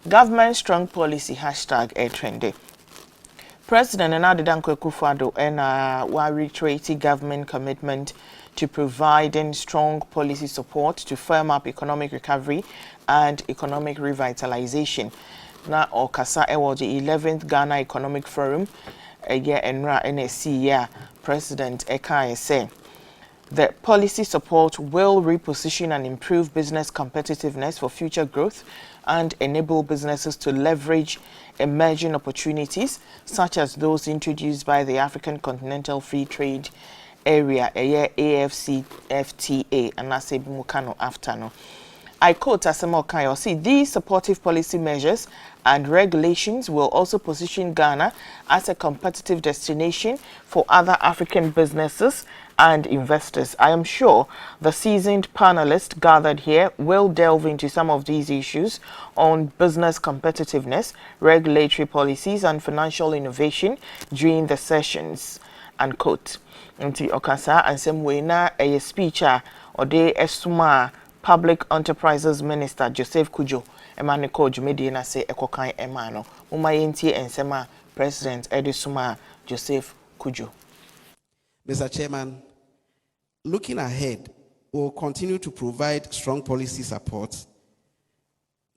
Government strong policy hashtag a trendy. President Akufo Addo and reiterated government commitment to providing strong policy support to firm up economic recovery and economic revitalization. Na okasa ewo the 11th Ghana Economic Forum a year enra NSC year President Eka say the policy support will reposition and improve business competitiveness for future growth and enable businesses to leverage emerging opportunities such as those introduced by the African Continental Free Trade Area, AFCFTA, and that's Mukano after no. I quote Asemo Kayo, see, these supportive policy measures and regulations will also position Ghana as a competitive destination for other African businesses and investors. I am sure the seasoned panelists gathered here will delve into some of these issues on business competitiveness, regulatory policies, and financial innovation during the sessions. Unquote. Nti Okasa and some way na a speech or de esuma Public Enterprises Minister Joseph Kujo emaniko jumedi na se ekokan emano umayenti ensema President Edisuma Joseph Kujo. Mr. Chairman, looking ahead, we will continue to provide strong policy support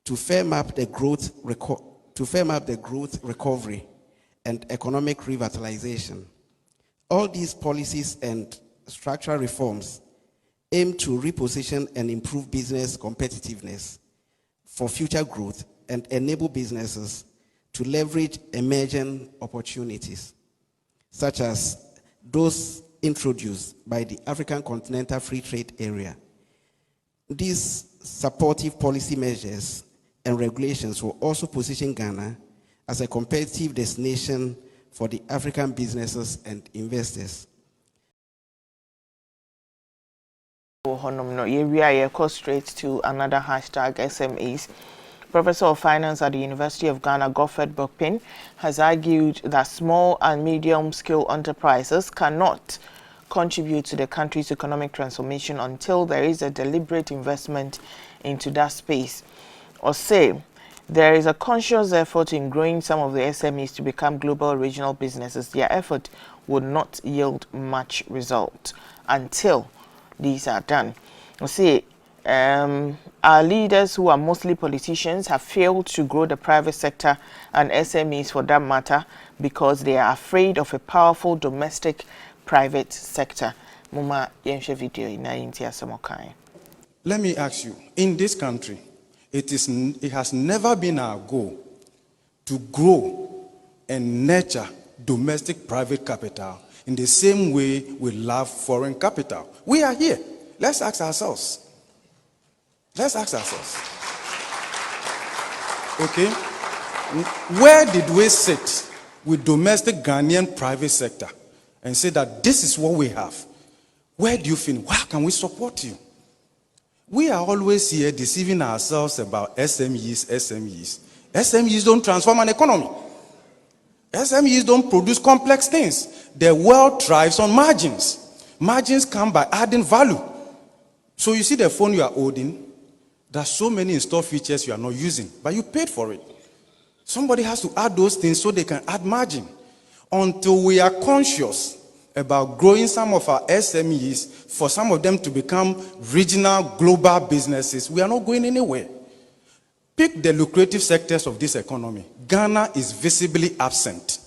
to firm up the growth recovery and economic revitalization. All these policies and structural reforms aim to reposition and improve business competitiveness for future growth and enable businesses to leverage emerging opportunities, such as those introduced by the African Continental Free Trade Area. These supportive policy measures and regulations will also position Ghana as a competitive destination for the African businesses and investors. We go straight to another hashtag SMEs. Professor of Finance at the University of Ghana, Godfred Bokpin, has argued that small and medium-scale enterprises cannot contribute to the country's economic transformation until there is a deliberate investment into that space. Or say, there is a conscious effort in growing some of the SMEs to become global regional businesses. Their effort would not yield much result until these are done. We see, our leaders, who are mostly politicians, have failed to grow the private sector and SMEs for that matter because they are afraid of a powerful domestic private sector. Muma yenshe video ina intia samokai. Let me ask you, in this country, it has never been our goal to grow and nurture domestic private capital in the same way we love foreign capital. We are here. Let's ask ourselves. Let's ask ourselves. Okay? Where did we sit with domestic Ghanaian private sector and say that this is what we have? Where do you think? How can we support you? We are always here deceiving ourselves about SMEs. SMEs don't transform an economy. SMEs don't produce complex things. The world thrives on margins. Margins come by adding value. So you see the phone you are holding, there's so many installed features you are not using, but you paid for it. Somebody has to add those things so they can add margin. Until we are conscious about growing some of our SMEs, for some of them to become regional, global businesses, we are not going anywhere. Pick the lucrative sectors of this economy. Ghana is visibly absent.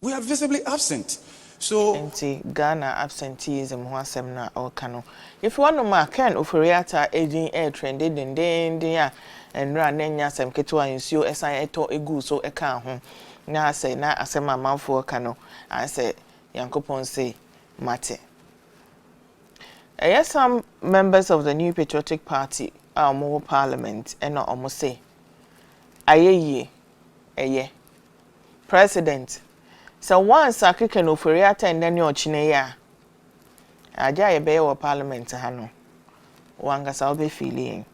We are visibly absent. So, Ghana absenteeism na okano. If one of my can offer aging air trended and then and run nenya sem keto and so eto egu so eka ho. Na say na asema manfo kano. I say Yankopon say mate. Yes, some members of the New Patriotic Party are more parliament and not almost say aye President. So once I can offer and then your chineya. Aja be or parliament hano. Wanga salbe feeling.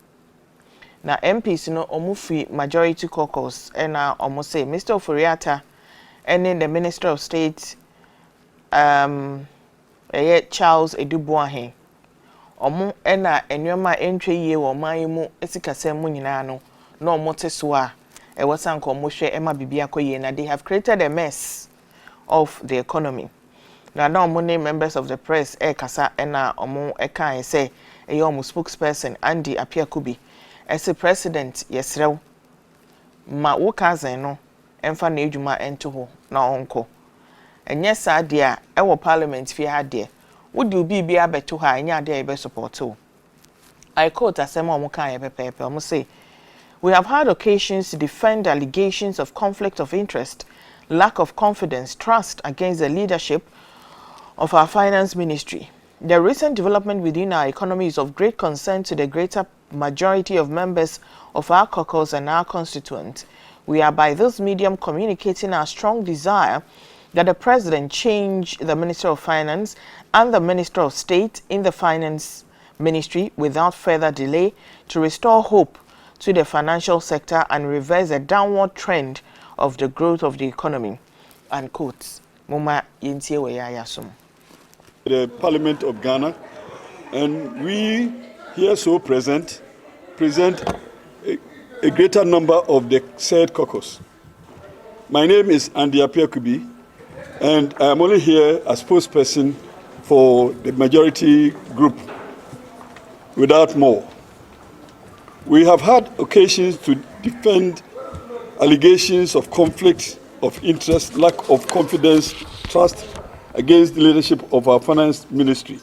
Na MPs no omufi majority caucus and almost say Mr. Oforiata and then the Minister of State Charles Edubuahe. Omo ena enyoma entwe ye wo man mu esikasem mu nyina no no moteswa e wasan ko mo hwe ema bibia koye na they have created a mess of the economy. Now many members of the press kasa ena omo kan say e omo spokesperson Andy Apiakubi as a president yesrew ma wo kazen no emfa na edwuma ento ho na onko enye sa de a e wo parliament fi ha de wo de obi bia beto ha enya de e be support o. I quote asema omo kan ye pepepe omo say we have had occasions to defend allegations of conflict of interest, lack of confidence, trust against the leadership of our finance ministry. The recent development within our economy is of great concern to the greater majority of members of our caucus and our constituents. We are by this medium communicating our strong desire that the President change the Minister of Finance and the Minister of State in the Finance Ministry without further delay to restore hope to the financial sector and reverse the downward trend of the growth of the economy. Unquote. Muma yintie we ya yasum. The Parliament of Ghana, and we here so present a greater number of the said caucus. My name is Andy Apiakubi, and I am only here as spokesperson for the majority group. Without more, we have had occasions to defend allegations of conflict of interest, lack of confidence, trust against the leadership of our finance ministry.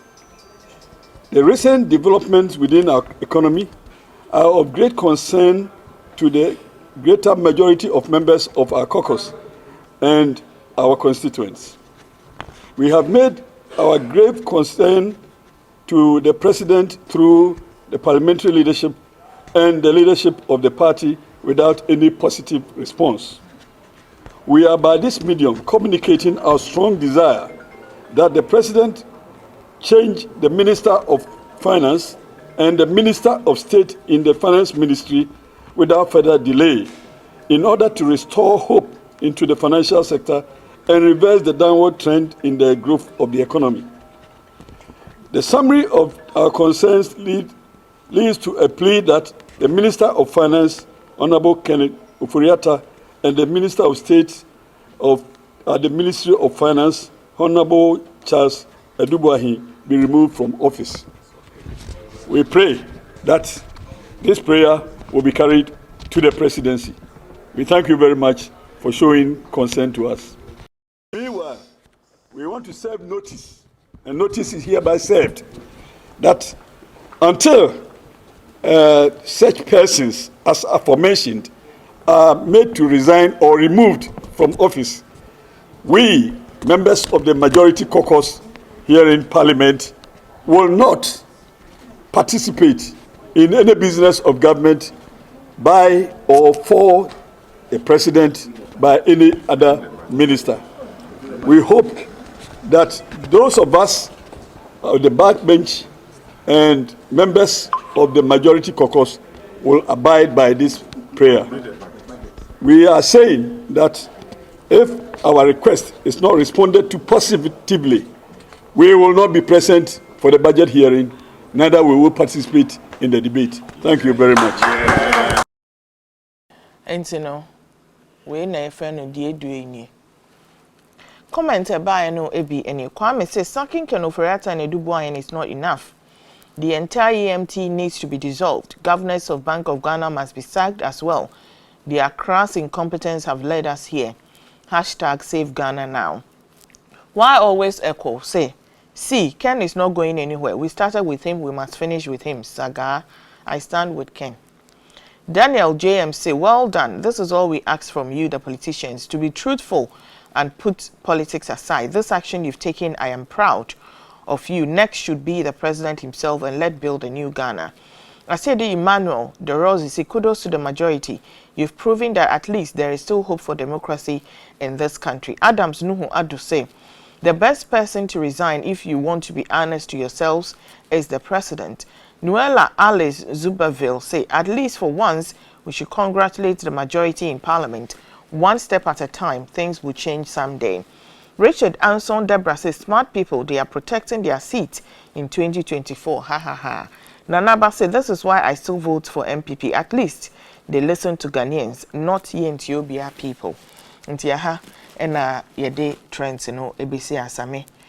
The recent developments within our economy are of great concern to the greater majority of members of our caucus and our constituents. We have made our grave concern to the President through the parliamentary leadership and the leadership of the party without any positive response. We are by this medium communicating our strong desire that the President change the Minister of Finance and the Minister of State in the Finance Ministry without further delay in order to restore hope into the financial sector and reverse the downward trend in the growth of the economy. The summary of our concerns leads to a plea that the Minister of Finance, Honorable Kenneth Offor, and the Minister of State of the Ministry of Finance, Honorable Charles Addo, be removed from office. We pray that this prayer will be carried to the presidency. We thank you very much for showing concern to us. Meanwhile, we want to serve notice, and notice is hereby served, that until such persons as aforementioned are made to resign or removed from office, we, members of the majority caucus here in Parliament, will not participate in any business of government by or for the President by any other minister. We hope that those of us on the backbench and members of the majority caucus will abide by this prayer. We are saying that if our request is not responded to positively, we will not be present for the budget hearing, neither we will participate in the debate. Thank you very much. And you know, we na friend no die dueni. Comment by no ebi any Kwame says sucking Ken Offor and Edubuayen is not enough. The entire EMT needs to be dissolved. Governors of Bank of Ghana must be sacked as well. Their crass incompetence have led us here. Hashtag save Ghana now. Why always echo? Say, see, Ken is not going anywhere. We started with him, we must finish with him. Saga, I stand with Ken. Daniel JM say, well done. This is all we ask from you, the politicians, to be truthful and put politics aside. This action you've taken, I am proud of you. Next should be the president himself, and let's build a new Ghana. I said, Emmanuel De Rose, say kudos to the majority. You've proven that at least there is still hope for democracy in this country. Adams Nuhu Addo say, the best person to resign, if you want to be honest to yourselves, is the president. Nuella Alice Zuberville say, at least for once, we should congratulate the majority in parliament. One step at a time, things will change someday. Richard Anson Debra says, smart people, they are protecting their seat in 2024. Ha ha ha. Nanaba said, this is why I still vote for MPP. At least they listen to Ghanaians, not Ethiopia people. Nti aha ena yede trends no ebisi asame